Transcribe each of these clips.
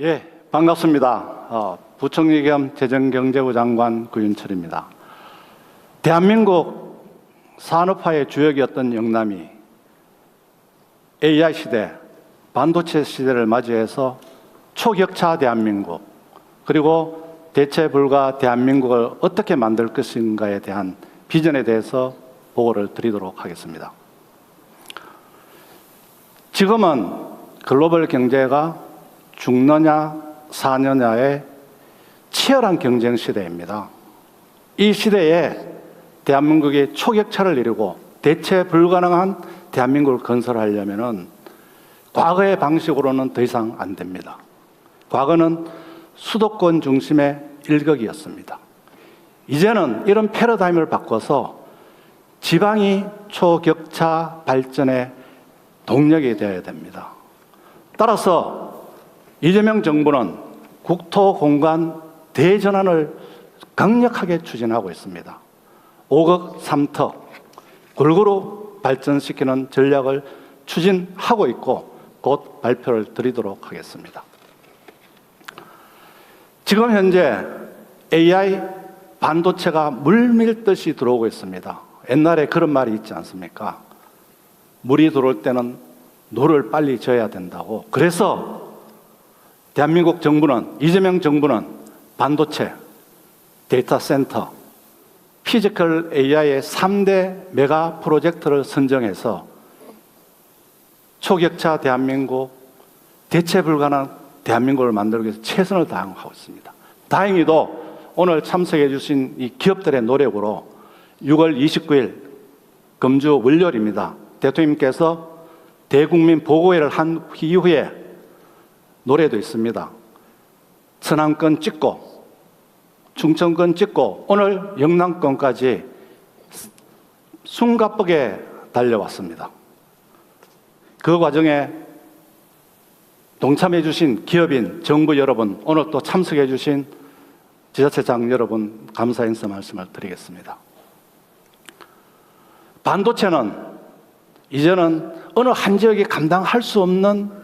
예, 반갑습니다. 부총리 겸 재정경제부 장관 구윤철입니다. 대한민국 산업화의 주역이었던 영남이 AI 시대, 반도체 시대를 맞이해서 초격차 대한민국, 그리고 대체 불가 대한민국을 어떻게 만들 것인가에 대한 비전에 대해서 보고를 드리도록 하겠습니다. 지금은 글로벌 경제가 죽느냐 사느냐의 치열한 경쟁 시대입니다. 이 시대에 대한민국이 초격차를 이루고 대체 불가능한 대한민국을 건설하려면 과거의 방식으로는 더 이상 안 됩니다. 과거는 수도권 중심의 일격이었습니다. 이제는 이런 패러다임을 바꿔서 지방이 초격차 발전의 동력이 되어야 됩니다. 따라서 이재명 정부는 국토 공간 대전환을 강력하게 추진하고 있습니다. 5급 3특 골고루 발전시키는 전략을 추진하고 있고 곧 발표를 드리도록 하겠습니다. 지금 현재 AI 반도체가 물밀듯이 들어오고 있습니다. 옛날에 그런 말이 있지 않습니까? 물이 들어올 때는 노를 빨리 져야 된다고. 그래서 대한민국 정부는, 이재명 정부는 반도체, 데이터 센터, 피지컬 AI의 3대 메가 프로젝트를 선정해서 초격차 대한민국, 대체 불가능한 대한민국을 만들기 위해서 최선을 다하고 있습니다. 다행히도 오늘 참석해 주신 이 기업들의 노력으로 6월 29일 금주 월요일입니다. 대통령님께서 대국민 보고회를 한 이후에 노래도 있습니다. 천안권 찍고 충청권 찍고 오늘 영남권까지 숨가쁘게 달려왔습니다. 그 과정에 동참해 주신 기업인, 정부 여러분, 오늘 또 참석해 주신 지자체장 여러분 감사 인사 말씀을 드리겠습니다. 반도체는 이제는 어느 한 지역이 감당할 수 없는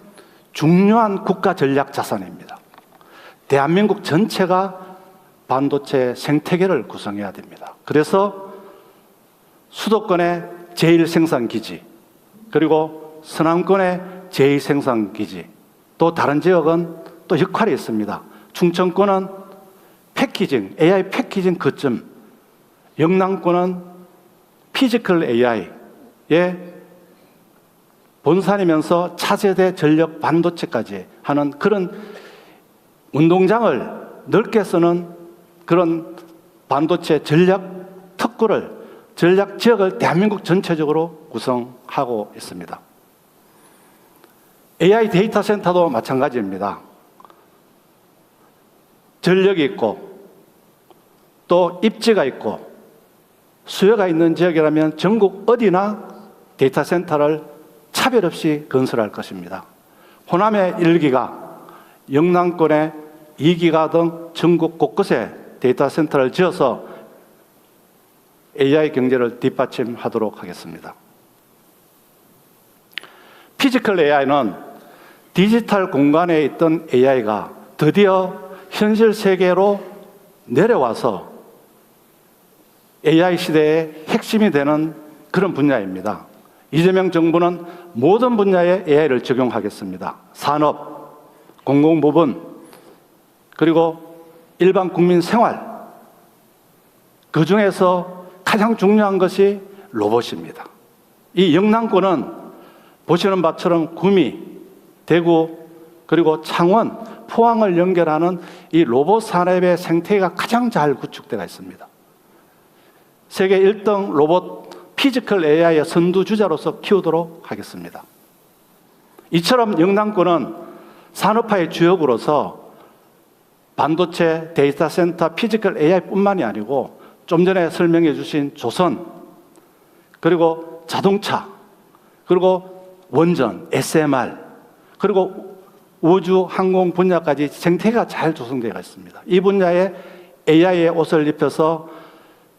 중요한 국가 전략 자산입니다. 대한민국 전체가 반도체 생태계를 구성해야 됩니다. 그래서 수도권의 제1생산기지, 그리고 서남권의 제2생산기지, 또 다른 지역은 또 역할이 있습니다. 충청권은 패키징, AI 패키징 거점, 영남권은 피지컬 AI의 본산이면서 차세대 전력 반도체까지 하는 그런 운동장을 넓게 쓰는 그런 반도체 전략 특구를, 전략 지역을 대한민국 전체적으로 구성하고 있습니다. AI 데이터 센터도 마찬가지입니다. 전력이 있고 또 입지가 있고 수요가 있는 지역이라면 전국 어디나 데이터 센터를 차별 없이 건설할 것입니다. 호남의 1기가, 영남권의 2기가 등 전국 곳곳에 데이터 센터를 지어서 AI 경제를 뒷받침하도록 하겠습니다. 피지컬 AI는 디지털 공간에 있던 AI가 드디어 현실 세계로 내려와서 AI 시대의 핵심이 되는 그런 분야입니다. 이재명 정부는 모든 분야에 AI를 적용하겠습니다. 산업, 공공부문, 그리고 일반 국민 생활, 그 중에서 가장 중요한 것이 로봇입니다. 이 영남권은 보시는 바처럼 구미, 대구, 그리고 창원, 포항을 연결하는 이 로봇 산업의 생태계가 가장 잘 구축되어 있습니다. 세계 1등 로봇 피지컬 AI의 선두주자로서 키우도록 하겠습니다. 이처럼 영남권은 산업화의 주역으로서 반도체, 데이터 센터, 피지컬 AI뿐만이 아니고 좀 전에 설명해 주신 조선, 그리고 자동차, 그리고 원전, SMR, 그리고 우주, 항공 분야까지 생태계가 잘 조성되어 있습니다. 이 분야에 AI의 옷을 입혀서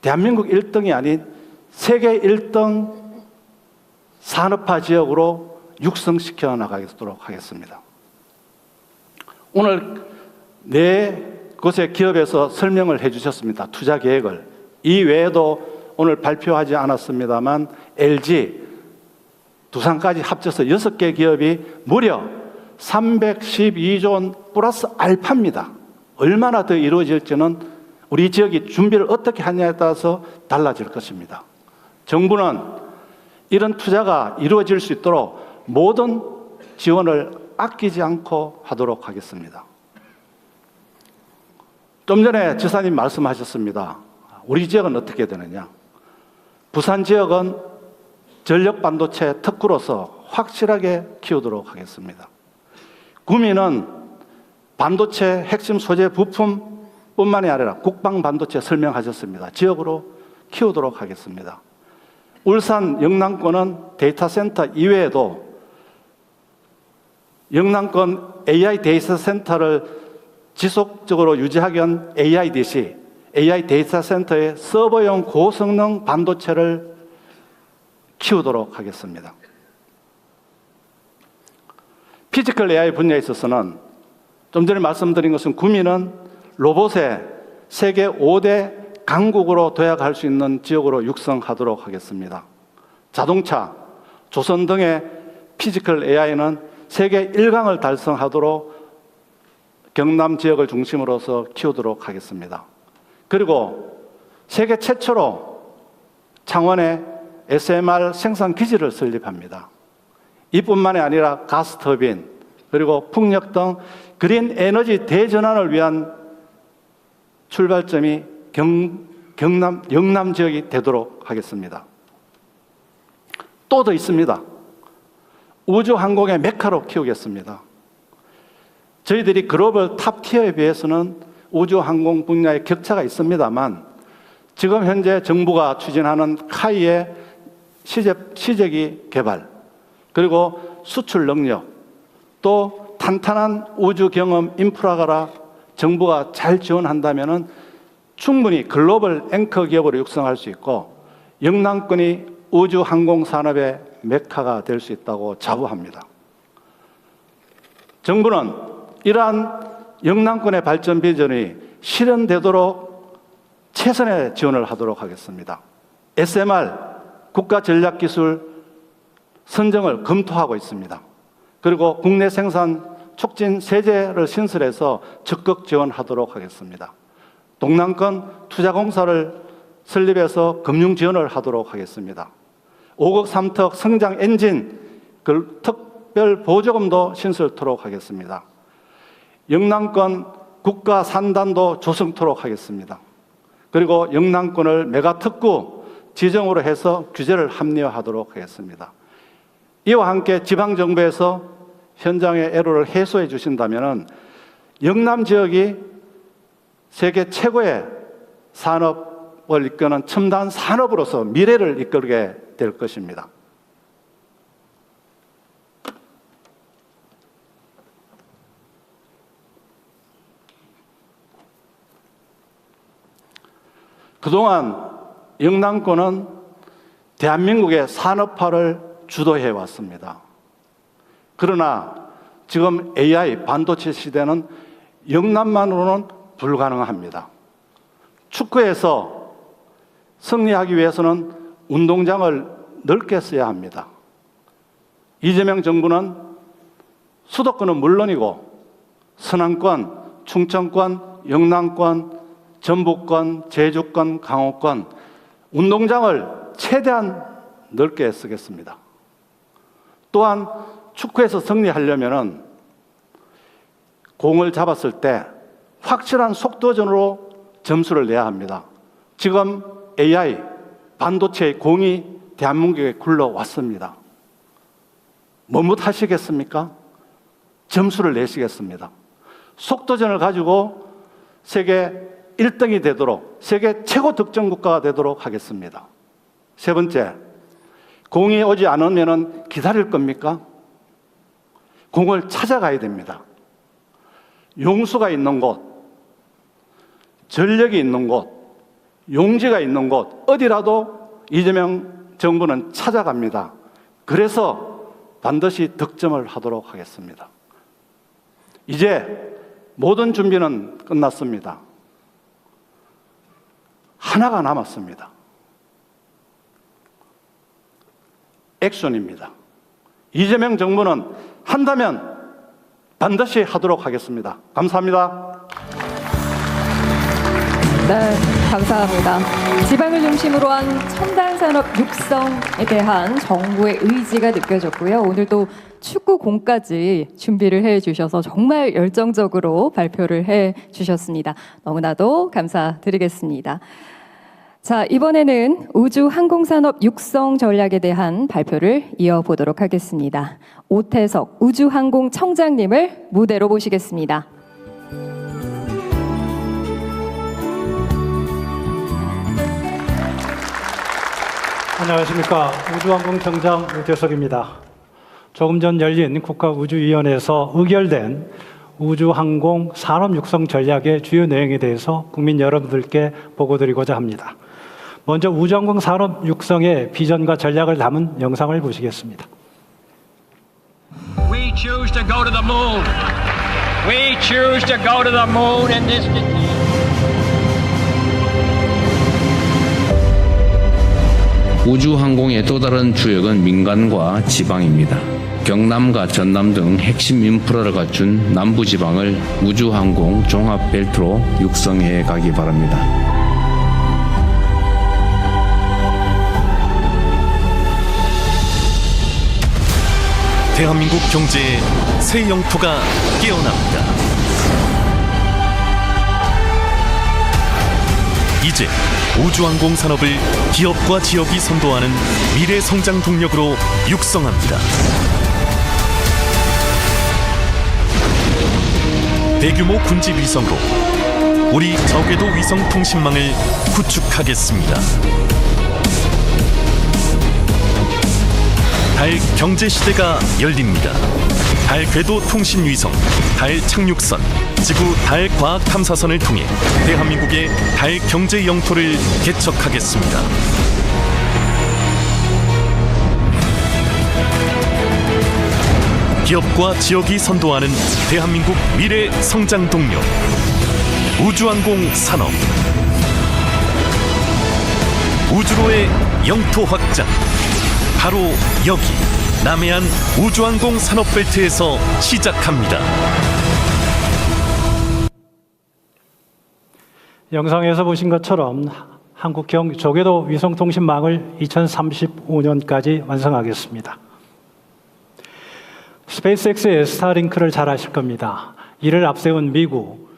대한민국 1등이 아닌 세계 1등 산업화 지역으로 육성시켜 나가도록 하겠습니다. 오늘 네 곳의 기업에서 설명을 해 주셨습니다. 투자 계획을. 이 외에도 오늘 발표하지 않았습니다만 LG, 두산까지 합쳐서 6개 기업이 무려 312조 원 플러스 알파입니다. 얼마나 더 이루어질지는 우리 지역이 준비를 어떻게 하냐에 따라서 달라질 것입니다. 정부는 이런 투자가 이루어질 수 있도록 모든 지원을 아끼지 않고 하도록 하겠습니다. 좀 전에 지사님 말씀하셨습니다. 우리 지역은 어떻게 되느냐? 부산 지역은 전력 반도체 특구로서 확실하게 키우도록 하겠습니다. 구미는 반도체 핵심 소재 부품뿐만이 아니라 국방 반도체 설명하셨습니다. 지역으로 키우도록 하겠습니다. 울산 영남권은 데이터 센터 이외에도 영남권 AI 데이터 센터를 지속적으로 유지하기 위한 AIDC, AI 데이터 센터의 서버용 고성능 반도체를 키우도록 하겠습니다. 피지컬 AI 분야에 있어서는 좀 전에 말씀드린 것은 구미는 로봇의 세계 5대 강국으로 도약할 수 있는 지역으로 육성하도록 하겠습니다. 자동차, 조선 등의 피지컬 AI는 세계 1강을 달성하도록 경남 지역을 중심으로서 키우도록 하겠습니다. 그리고 세계 최초로 창원에 SMR 생산 기지를 설립합니다. 이뿐만이 아니라 가스터빈, 그리고 풍력 등 그린 에너지 대전환을 위한 출발점이 영남 지역이 되도록 하겠습니다. 또 더 있습니다. 우주항공의 메카로 키우겠습니다. 저희들이 글로벌 탑티어에 비해서는 우주항공 분야의 격차가 있습니다만 지금 현재 정부가 추진하는 카이의 시제기 개발, 그리고 수출 능력, 또 탄탄한 우주 경험 인프라가 정부가 잘 지원한다면 충분히 글로벌 앵커 기업으로 육성할 수 있고 영남권이 우주 항공 산업의 메카가 될 수 있다고 자부합니다. 정부는 이러한 영남권의 발전 비전이 실현되도록 최선의 지원을 하도록 하겠습니다. SMR 국가전략기술 선정을 검토하고 있습니다. 그리고 국내 생산 촉진 세제를 신설해서 적극 지원하도록 하겠습니다. 동남권 투자공사를 설립해서 금융 지원을 하도록 하겠습니다. 5억 3턱 성장 엔진 특별 보조금도 신설토록 하겠습니다. 영남권 국가 산단도 조성토록 하겠습니다. 그리고 영남권을 메가특구 지정으로 해서 규제를 합리화하도록 하겠습니다. 이와 함께 지방정부에서 현장의 애로를 해소해 주신다면 영남 지역이 세계 최고의 산업을 이끄는 첨단 산업으로서 미래를 이끌게 될 것입니다. 그동안 영남권은 대한민국의 산업화를 주도해 왔습니다. 그러나 지금 AI 반도체 시대는 영남만으로는 불가능합니다. 축구에서 승리하기 위해서는 운동장을 넓게 써야 합니다. 이재명 정부는 수도권은 물론이고 서남권, 충청권, 영남권, 전북권, 제주권, 강원권 운동장을 최대한 넓게 쓰겠습니다. 또한 축구에서 승리하려면 공을 잡았을 때 확실한 속도전으로 점수를 내야 합니다. 지금 AI, 반도체의 공이 대한민국에 굴러왔습니다. 머뭇하시겠습니까? 점수를 내시겠습니다. 속도전을 가지고 세계 1등이 되도록, 세계 최고 득점 국가가 되도록 하겠습니다. 세 번째, 공이 오지 않으면 기다릴 겁니까? 공을 찾아가야 됩니다. 용수가 있는 곳, 전력이 있는 곳, 용지가 있는 곳, 어디라도 이재명 정부는 찾아갑니다. 그래서 반드시 득점을 하도록 하겠습니다. 이제 모든 준비는 끝났습니다. 하나가 남았습니다. 액션입니다. 이재명 정부는 한다면 반드시 하도록 하겠습니다. 감사합니다. 네, 감사합니다. 지방을 중심으로 한 첨단 산업 육성에 대한 정부의 의지가 느껴졌고요. 오늘도 축구공까지 준비를 해 주셔서 정말 열정적으로 발표를 해 주셨습니다. 너무나도 감사드리겠습니다. 자, 이번에는 우주 항공산업 육성 전략에 대한 발표를 이어보도록 하겠습니다. 오태석 우주항공청장님을 무대로 모시겠습니다. 안녕하십니까. 우주항공청장 오태석입니다. 조금 전 열린 국가우주위원회에서 의결된 우주항공 산업육성 전략의 주요 내용에 대해서 국민 여러분들께 보고드리고자 합니다. 먼저 우주항공 산업 육성의 비전과 전략을 담은 영상을 보시겠습니다. We choose to go to the moon. We choose to go to the moon in this decade. 우주항공의 또 다른 주역은 민간과 지방입니다. 경남과 전남 등 핵심 인프라를 갖춘 남부지방을 우주항공 종합벨트로 육성해 가기 바랍니다. 대한민국 경제의 새 영토가 깨어납니다. 이제 우주항공 산업을 기업과 지역이 선도하는 미래 성장 동력으로 육성합니다. 대규모 군지 위성으로 우리 저궤도 위성 통신망을 구축하겠습니다. 달 경제 시대가 열립니다. 달 궤도 통신 위성, 달 착륙선, 지구 달 과학 탐사선을 통해 대한민국의 달 경제 영토를 개척하겠습니다. 기업과 지역이 선도하는 대한민국 미래 성장 동력, 우주항공 산업. 우주로의 영토 확장, 바로 여기 남해안 우주항공 산업벨트에서 시작합니다. 영상에서 보신 것처럼 한국형 저궤도 위성통신망을 2035년까지 완성하겠습니다. 스페이스X의 스타링크를 잘 아실 겁니다. 이를 앞세운 미국,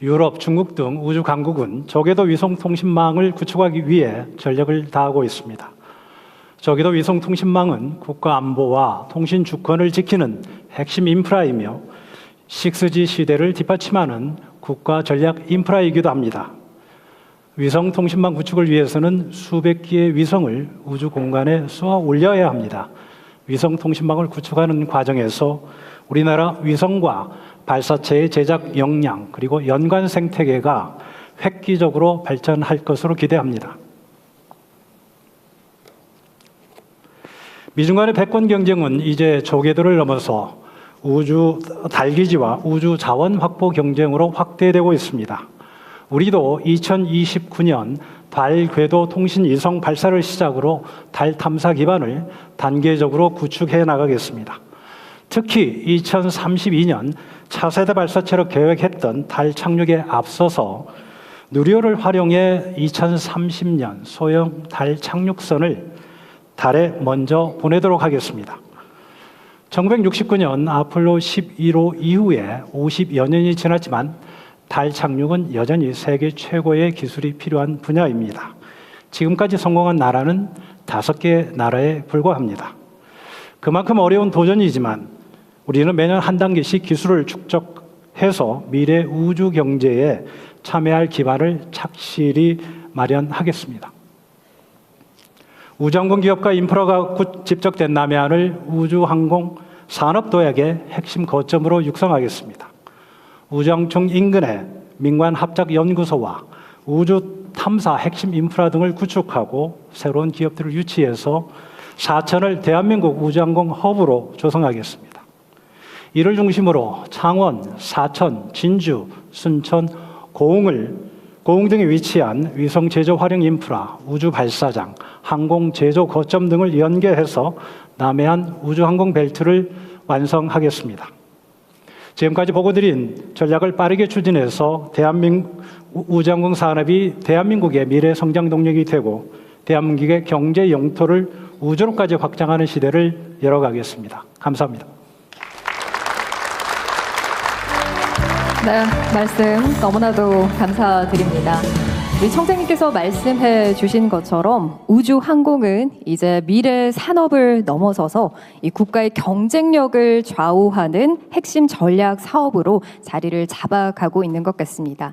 유럽, 중국 등 우주 강국은 저궤도 위성통신망을 구축하기 위해 전력을 다하고 있습니다. 저궤도 위성통신망은 국가 안보와 통신 주권을 지키는 핵심 인프라이며 6G 시대를 뒷받침하는 국가 전략 인프라이기도 합니다. 위성통신망 구축을 위해서는 수백 기의 위성을 우주 공간에 쏘아 올려야 합니다. 위성통신망을 구축하는 과정에서 우리나라 위성과 발사체의 제작 역량 그리고 연관 생태계가 획기적으로 발전할 것으로 기대합니다. 미중 간의 패권 경쟁은 이제 저궤도를 넘어서 우주 달기지와 우주 자원 확보 경쟁으로 확대되고 있습니다. 우리도 2029년 달 궤도 통신 위성 발사를 시작으로 달 탐사 기반을 단계적으로 구축해 나가겠습니다. 특히 2032년 차세대 발사체로 계획했던 달 착륙에 앞서서 누리호를 활용해 2030년 소형 달 착륙선을 달에 먼저 보내도록 하겠습니다. 1969년 아폴로 11호 이후에 50여 년이 지났지만 달 착륙은 여전히 세계 최고의 기술이 필요한 분야입니다. 지금까지 성공한 나라는 5개 나라에 불과합니다. 그만큼 어려운 도전이지만 우리는 매년 한 단계씩 기술을 축적해서 미래 우주 경제에 참여할 기반을 착실히 마련하겠습니다. 우주항공 기업과 인프라가 집적된 남해안을 우주항공 산업도약의 핵심 거점으로 육성하겠습니다. 우주항청 인근에 민간합작연구소와 우주 탐사 핵심 인프라 등을 구축하고 새로운 기업들을 유치해서 사천을 대한민국 우주항공 허브로 조성하겠습니다. 이를 중심으로 창원, 사천, 진주, 순천, 고흥 등에 위치한 위성 제조 활용 인프라, 우주 발사장, 항공 제조 거점 등을 연계해서 남해안 우주항공 벨트를 완성하겠습니다. 지금까지 보고드린 전략을 빠르게 추진해서 우주항공 산업이 대한민국의 미래 성장 동력이 되고 대한민국의 경제 영토를 우주로까지 확장하는 시대를 열어가겠습니다. 감사합니다. 네, 말씀 너무나도 감사드립니다. 우리 청장님께서 말씀해 주신 것처럼 우주항공은 이제 미래 산업을 넘어서서 이 국가의 경쟁력을 좌우하는 핵심 전략 사업으로 자리를 잡아가고 있는 것 같습니다.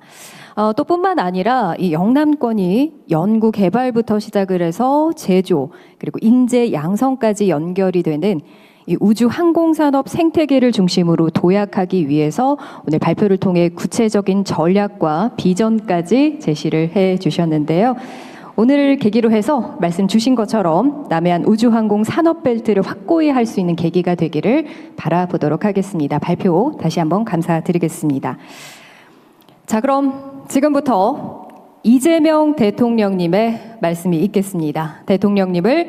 또 뿐만 아니라 이 영남권이 연구 개발부터 시작을 해서 제조 그리고 인재 양성까지 연결이 되는 이 우주 항공산업 생태계를 중심으로 도약하기 위해서 오늘 발표를 통해 구체적인 전략과 비전까지 제시를 해 주셨는데요. 오늘을 계기로 해서 말씀 주신 것처럼 남해안 우주항공 산업벨트를 확고히 할 수 있는 계기가 되기를 바라보도록 하겠습니다. 발표 다시 한번 감사드리겠습니다. 자, 그럼 지금부터 이재명 대통령님의 말씀이 있겠습니다. 대통령님을